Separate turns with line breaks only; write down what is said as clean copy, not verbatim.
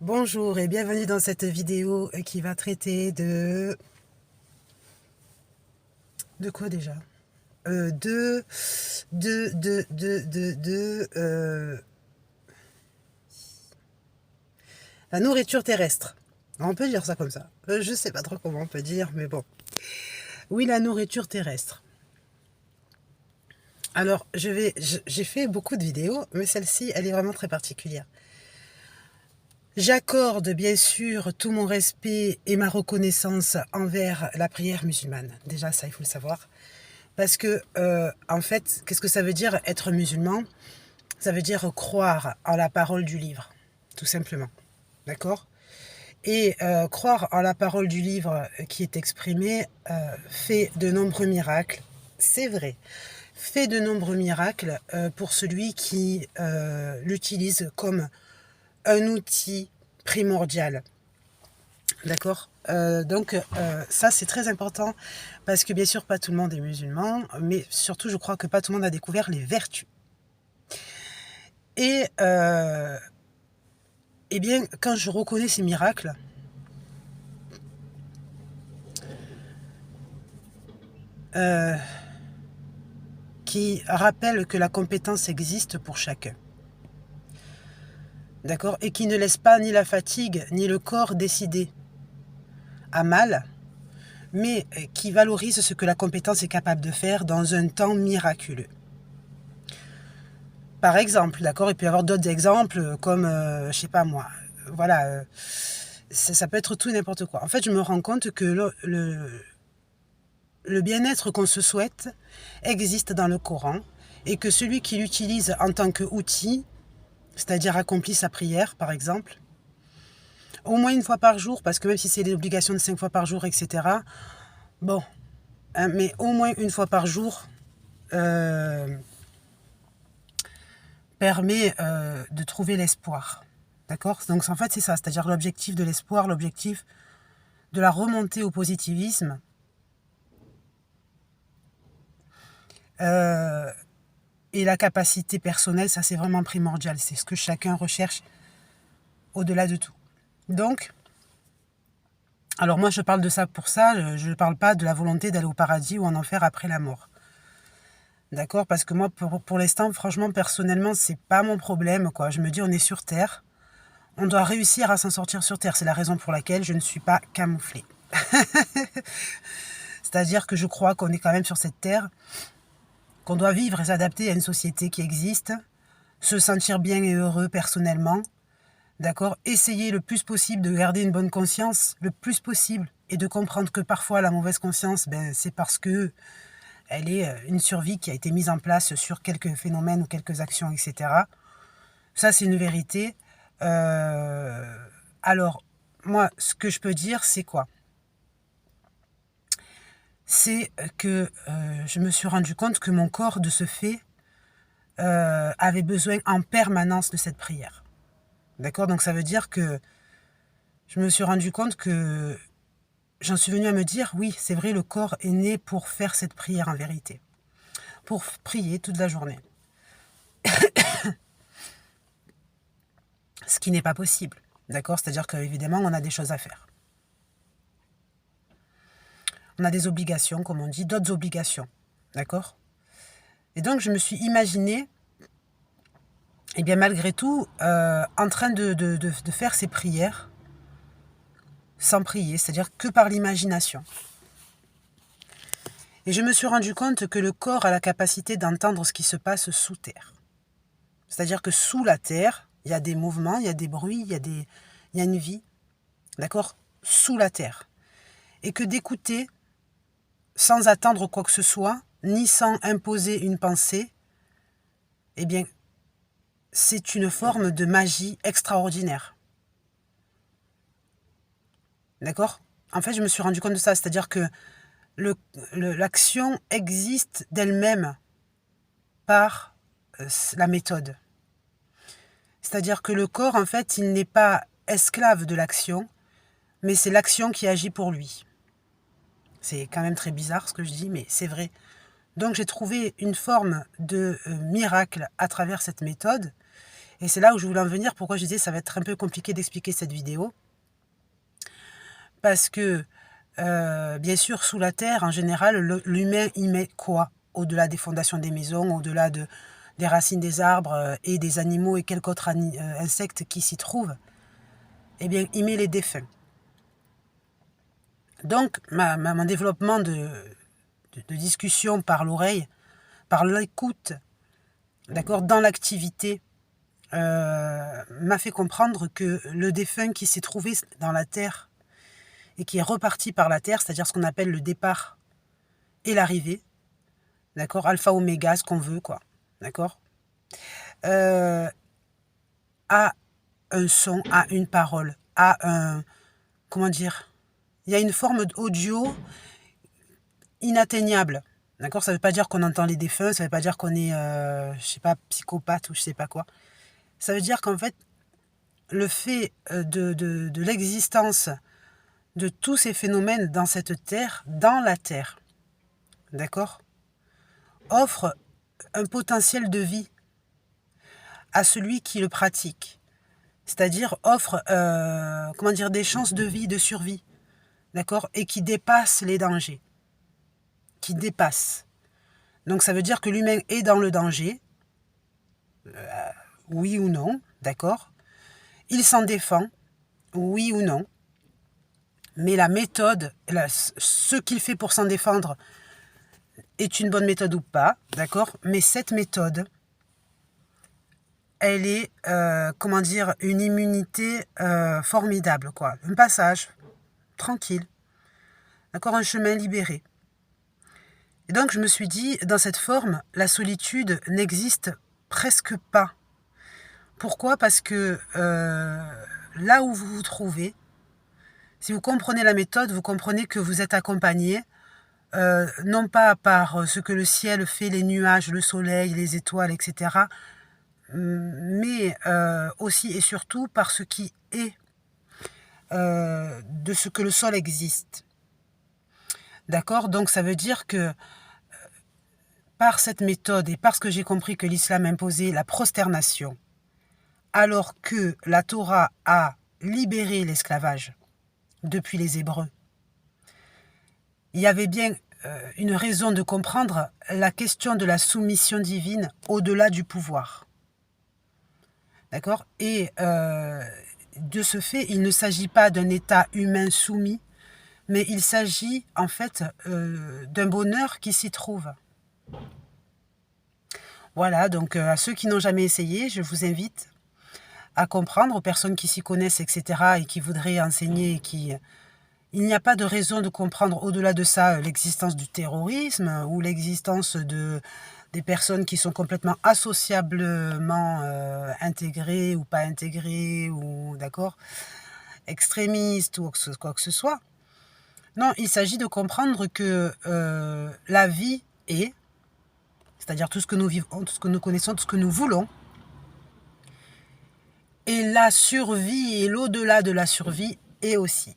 Bonjour et bienvenue dans cette vidéo qui va traiter de... De quoi déjà la nourriture terrestre. On peut dire ça comme ça. Je sais pas trop comment on peut dire, mais bon. Oui, la nourriture terrestre. Alors, j'ai fait beaucoup de vidéos, mais celle-ci, elle est vraiment très particulière. J'accorde bien sûr tout mon respect et ma reconnaissance envers la prière musulmane. Déjà, ça, il faut le savoir. Parce que, en fait, qu'est-ce que ça veut dire être musulman? Ça veut dire croire en la parole du livre, tout simplement. D'accord? Et croire en la parole du livre qui est exprimée fait de nombreux miracles. C'est vrai. Fait de nombreux miracles pour celui qui l'utilise comme un outil primordial. D'accord? Donc ça c'est très important parce que bien sûr pas tout le monde est musulman, mais surtout je crois que pas tout le monde a découvert les vertus. Et eh bien quand je reconnais ces miracles, qui rappellent que la compétence existe pour chacun. D'accord? Et qui ne laisse pas ni la fatigue ni le corps décider à mal, mais qui valorise ce que la compétence est capable de faire dans un temps miraculeux. Par exemple, d'accord, il peut y avoir d'autres exemples comme, je sais pas moi, voilà, ça peut être tout et n'importe quoi. En fait, je me rends compte que le bien-être qu'on se souhaite existe dans le Coran et que celui qui l'utilise en tant qu'outil, c'est-à-dire accomplit sa prière, par exemple, au moins une fois par jour, parce que même si c'est l'obligation de 5 fois par jour, etc., bon, hein, mais au moins une fois par jour permet de trouver l'espoir. D'accord? Donc en fait, c'est ça, c'est-à-dire l'objectif de l'espoir, l'objectif de la remontée au positivisme. Et la capacité personnelle, ça c'est vraiment primordial. C'est ce que chacun recherche au-delà de tout. Donc, alors moi je parle de ça pour ça, je ne parle pas de la volonté d'aller au paradis ou en enfer après la mort. D'accord? Parce que moi, pour l'instant, franchement, personnellement, c'est pas mon problème, quoi. Je me dis, on est sur Terre. On doit réussir à s'en sortir sur Terre. C'est la raison pour laquelle je ne suis pas camouflée. C'est-à-dire que je crois qu'on est quand même sur cette Terre, qu'on doit vivre et s'adapter à une société qui existe, se sentir bien et heureux personnellement, d'accord? Essayer le plus possible de garder une bonne conscience, le plus possible, et de comprendre que parfois la mauvaise conscience, c'est parce que elle est une survie qui a été mise en place sur quelques phénomènes ou quelques actions, etc. Ça, c'est une vérité. Alors, moi, ce que je peux dire, c'est quoi? C'est que je me suis rendu compte que mon corps, de ce fait, avait besoin en permanence de cette prière. D'accord? Donc ça veut dire que je me suis rendu compte que j'en suis venue à me dire, oui, c'est vrai, le corps est né pour faire cette prière en vérité. Pour prier toute la journée. Ce qui n'est pas possible. D'accord? C'est-à-dire qu'évidemment, on a des choses à faire. On a des obligations, comme on dit, d'autres obligations. D'accord? Et donc, je me suis imaginée, eh bien, malgré tout, en train de faire ces prières sans prier, c'est-à-dire que par l'imagination. Et je me suis rendu compte que le corps a la capacité d'entendre ce qui se passe sous terre. C'est-à-dire que sous la terre, il y a des mouvements, il y a des bruits, il y a une vie, d'accord? Sous la terre. Et que d'écouter, sans attendre quoi que ce soit, ni sans imposer une pensée, eh bien, c'est une forme de magie extraordinaire. D'accord? En fait, je me suis rendu compte de ça, c'est-à-dire que l'action existe d'elle-même par la méthode. C'est-à-dire que le corps, en fait, il n'est pas esclave de l'action, mais c'est l'action qui agit pour lui. C'est quand même très bizarre ce que je dis, mais c'est vrai. Donc j'ai trouvé une forme de miracle à travers cette méthode. Et c'est là où je voulais en venir, pourquoi je disais ça va être un peu compliqué d'expliquer cette vidéo. Parce que, bien sûr, sous la terre, en général, l'humain y met quoi? Au-delà des fondations des maisons, au-delà des racines des arbres et des animaux et quelques autres insectes qui s'y trouvent, eh bien, il met les défunts. Donc, mon développement de discussion par l'oreille, par l'écoute, d'accord, dans l'activité, m'a fait comprendre que le défunt qui s'est trouvé dans la terre et qui est reparti par la terre, c'est-à-dire ce qu'on appelle le départ et l'arrivée, d'accord, alpha, oméga, ce qu'on veut, quoi, d'accord, a un son, a une parole, a un, comment dire, il y a une forme d'audio inatteignable, d'accord, ça ne veut pas dire qu'on entend les défunts, ça ne veut pas dire qu'on est, je sais pas, psychopathe ou je sais pas quoi, ça veut dire qu'en fait, le fait de l'existence de tous ces phénomènes dans cette terre, dans la terre, d'accord, offre un potentiel de vie à celui qui le pratique. C'est-à-dire offre comment dire, des chances de vie, de survie, d'accord, et qui dépasse les dangers. Qui dépasse. Donc ça veut dire que l'humain est dans le danger, oui ou non, d'accord. Il s'en défend, oui ou non. Mais la méthode, ce qu'il fait pour s'en défendre est une bonne méthode ou pas, d'accord. Mais cette méthode, elle est, comment dire, une immunité formidable, quoi. Un passage tranquille, d'accord, un chemin libéré. Et donc je me suis dit, dans cette forme, la solitude n'existe presque pas. Pourquoi? Parce que là où vous vous trouvez, si vous comprenez la méthode, vous comprenez que vous êtes accompagné, non pas par ce que le ciel fait, les nuages, le soleil, les étoiles, etc., mais aussi et surtout par ce qui est de ce que le sol existe. D'accord? Donc ça veut dire que par cette méthode et parce que j'ai compris que l'islam imposait la prosternation, alors que la Torah a libéré l'esclavage depuis les Hébreux, il y avait bien une raison de comprendre la question de la soumission divine au-delà du pouvoir. D'accord? Et de ce fait, il ne s'agit pas d'un état humain soumis, mais il s'agit en fait d'un bonheur qui s'y trouve. Voilà, donc à ceux qui n'ont jamais essayé, je vous invite à comprendre, aux personnes qui s'y connaissent, etc., et qui voudraient enseigner, il n'y a pas de raison de comprendre au-delà de ça l'existence du terrorisme ou l'existence des personnes qui sont complètement associablement intégrées ou pas intégrées, ou d'accord, extrémistes ou quoi que ce soit. Non, il s'agit de comprendre que la vie est, c'est-à-dire tout ce que nous vivons, tout ce que nous connaissons, tout ce que nous voulons, et la survie et l'au-delà de la survie est aussi.